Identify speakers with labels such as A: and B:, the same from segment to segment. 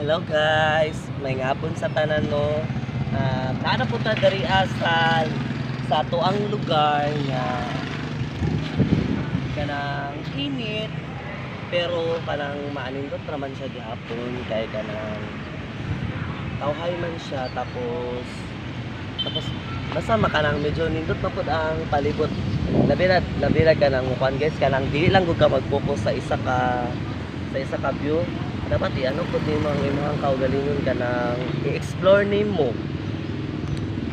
A: Hello guys, may ngapon sa tanan no. Naana po ta diri sa tuang lugar nga kanang init pero kanang maanindot naman siya gihapon kay kanang tawhay man siya tapos basta makanang medyo nindot na pud ang palibot. Labi na kanang mukuan guys, kanang dili lang gud ka mag-focus sa isa ka view. Dapat i-ano po din mga imong kaugalingon ka nang i-explore nimo.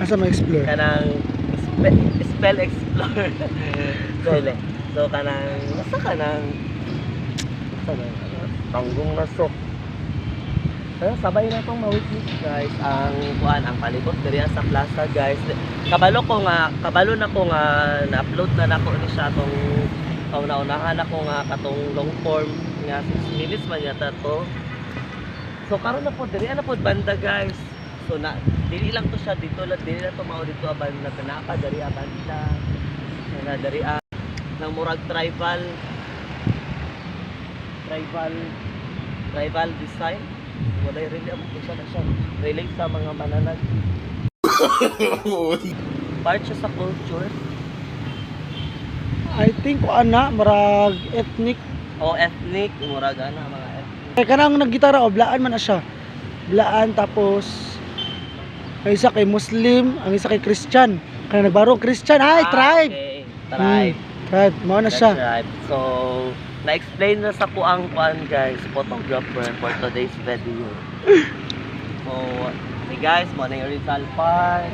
B: Asa ma-explore?
A: Kanang spell explore. So kanang basta kanang tanggong nasok. Sabay na tong ma-witness guys ang ang palibot diri sa plaza guys. Kabalo na ko nga na-upload na nako ni siya tong naunahan ako nga katong long form nga 6 minutes man yata to. So karon na po diri na po banda guys. So dili lang to siya dito lang dili na to mao dito banda kanapa diri banda. Na diri nang murag tribal design. Wala really amo ko na siya relate sa mga mananag. Part siya sa culture.
B: I think marag ethnic.
A: Ethnic, murag mga ethnic.
B: Kaya kanang naggitara blaan man na siya. Blaan tapos ang isa kay Muslim, ang isa kay Christian. Kaya nagbaro Christian, tribe.
A: Okay. Tribe.
B: Tribe, mao na siya.
A: Tribe. So, na-explain na sa kuang guys, photographer for today's video. So, hey guys, morning Rizal Park.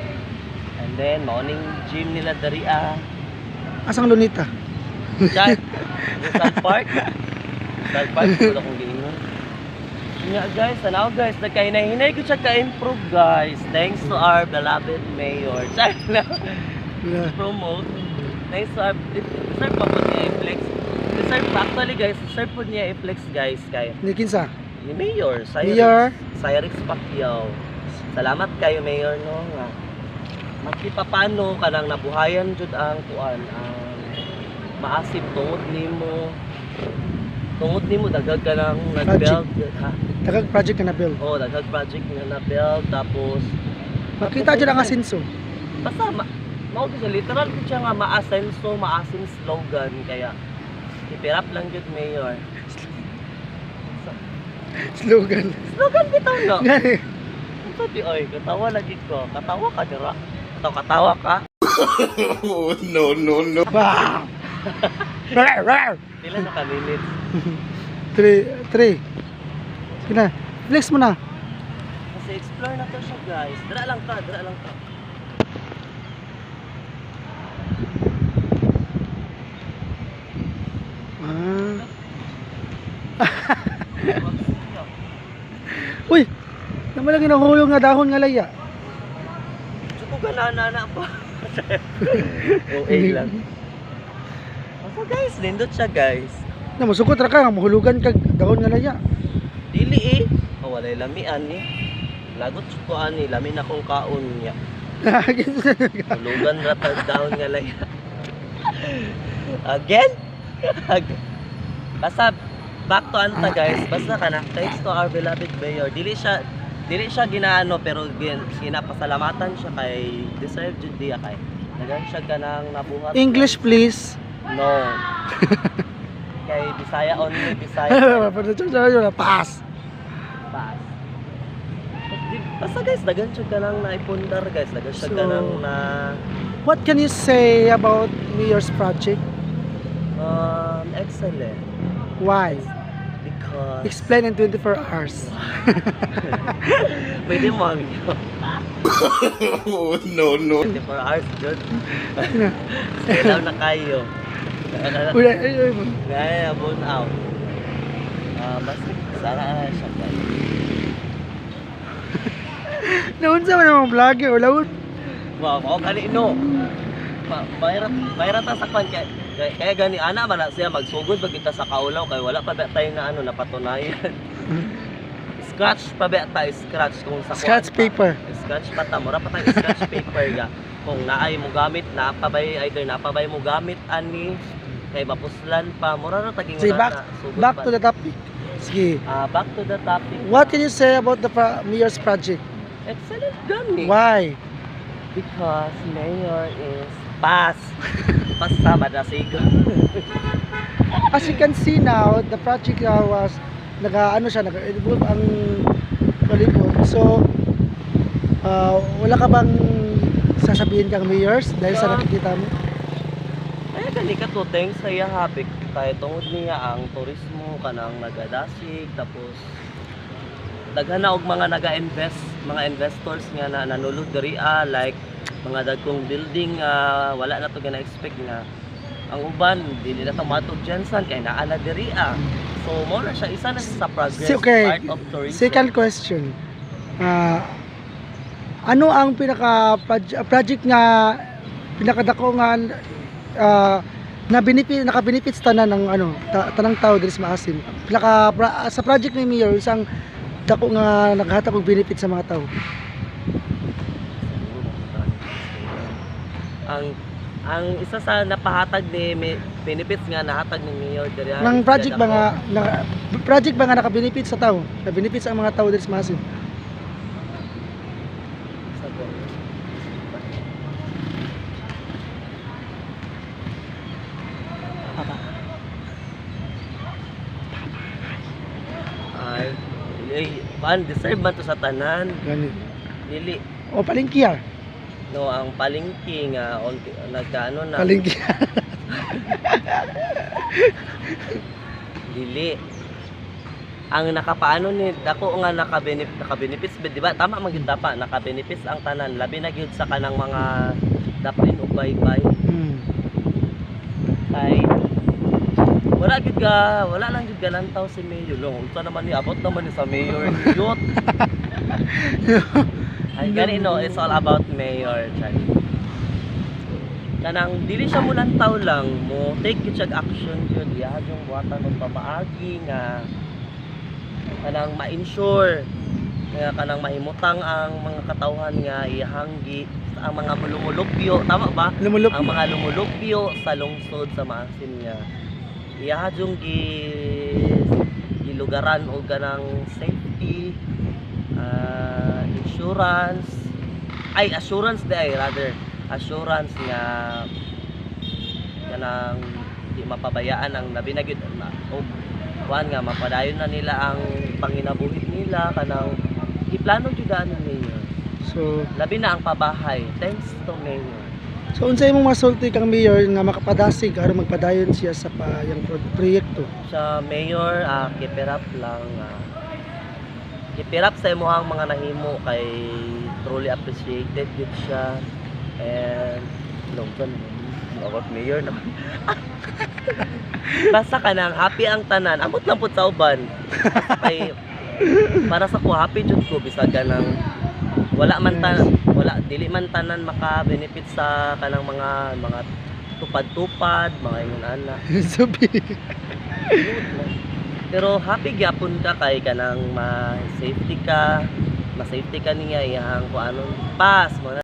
A: And then morning gym nila dari
B: Asang Lunita?
A: Rizal Park. Rizal Park, wala kong giingon. Yeah guys, now guys, nagkahinay-hinay ko siya ka-improve guys. Thanks to our beloved mayor. Promote. Thanks to our, deserve pa po niya i-flex. Actually guys, deserve po niya i-flex guys. Kaya
B: Ni kinsa?
A: ni Mayor. Cyrix Pacquiao. Salamat kayo Mayor no nga. Makipapano kanang nabuhayan jud ang kuan maasim tungod nimo dagag ka nang nag-build ha.
B: Dagag project ka na build.
A: Dagag project na na-build tapos
B: Makita jud ang asenso.
A: basta mao siya literal ko siya nga maasenso, maasim slogan kaya ipirap lang jud Mayor.
B: Slogan
A: Bitaw no.
B: Gani.
A: Sabi oy, katawa lagi ko. Katawa ka dira. Katawa ka.
B: No. Bah!
A: Pila na ka minutes?
B: 3. Sige na. Flex mo na.
A: Kasi explore na to siya guys. Dira lang ka.
B: Uy! Naman lang ginahulong nga dahon nga laya.
A: Suko ka na pa. OA lang. So guys, nindot siya guys.
B: Na masukot ra ka nga mahulugan kag dahon nga laya.
A: Dili walay lamian ni. Lagot ko ani, lamin akong kaon niya. Hulugan ra ta down nga laya. Again? Basta back to anta guys. Basta kana thanks to our beloved mayor. Dili siya ginaano pero ginapasalamatan siya kay deserve jud diya kay. Dagan siya kanang nabuhat.
B: English please.
A: No. Kay Bisaya only, Bisaya.
B: Pass.
A: Basta guys, dagan siya kanang naipundar guys. Dagan siya kanang na
B: What can you say about Mayor's project?
A: excellent.
B: Why?
A: Because
B: Explain in 24 hours.
A: pwede mo ang
C: No.
A: 24 hours jud. Stay down na kayo.
B: Uy,
A: Gaya abon out. Basta sana na siya guys.
B: naunsa man ang vlogger o lawon.
A: Wow, kanino. Bayrat ta sa kwan kaya gani ana man siya magsugod pag kita sa kaulaw kay wala pa ba tayo na napatunayan. Scratch pa ba tayo scratch kung sa
B: Scratch paper.
A: Scratch pa ta mura pa tayo scratch paper ga. Kung naay mo gamit napabay mo gamit ani kay mapuslan pa mura ra taging
B: Say back to the topic. Sige.
A: Back to the topic.
B: What can you say about the mayor's project?
A: Excellent gani.
B: Why?
A: Because mayor is pass. Pass sa Madasigo.
B: As you can see now, the project was nag-evolve ang palibot. So, wala ka bang sasabihin kang mayors dahil sa nakikita mo?
A: Ay gani ka to, thanks sa iya habik. Kaya tungod niya ang turismo kanang nagadasig, tapos daghan na og mga naga-invest, mga investors nga na nanulod diri like mga dagkong building wala na to gina-expect nga ang uban dili na to matug Jensen kay naa na diri so mo na siya isa na siya sa progress
B: Okay.
A: part of tourism.
B: Second question. Ano ang project nga pinakadako nga naka-benefits tanan ng tanang tao diri sa Maasin. Sa project ni Mayor isang dako nga naghatag og benefit sa mga tao.
A: Ang isa sa napahatag ni benefits nga nahatag ni Mayor diri
B: Nang project ba nga naka-benefit sa tao? Na-benefits ang mga tao diri sa Maasin.
A: Deserve man to sa tanan.
B: Gani.
A: Dili
B: O palengke
A: no ang palengke nga nagkaano na
B: Palengke.
A: dili ang nakapaano ni dako nga naka-benefits di ba tama man gyud pa naka-benefits ang tanan labi na gyud sa kanang mga daplin ug baybay kay wala lang gyud galantaw si Mayor long unsa naman ni abot naman ni sa Mayor yot ay gani no it's all about Mayor Chari. Kanang dili siya mulantaw lang mo take gyud siya action gyud ya yung buhatan ng pamaagi nga kanang ma-ensure nga kanang mahimutang ang mga katawhan nga ihanggi ang mga lumulupyo tama ba ang mga lumulupyo sa lungsod sa Maasin nga ihadjong gilugaran og ganang safety assurance nga kanang di mapabayaan ang labi na gyud og kuan nga mapadayon na nila ang panginabuhi nila kanang iplano gyud ani Mayor
B: So,
A: labi na ang pabahay thanks to Mayor.
B: so unsay imong masulti kang Mayor nga makapadasig aron magpadayon siya sa yang proyekto?
A: Sa Mayor keep it up lang keep it up sa imong mga nahimo kay truly appreciated gyud siya and longton about Mayor naman basta kanang happy ang tanan amot lang pud sa uban kay para sa ko happy jud ko bisag kanang dili man tanan maka-benefit sa kanang mga tupad-tupad mga ingon ana pero happy gyapon ka kay kanang ma-safety ka niya iyang kuanon pass mo na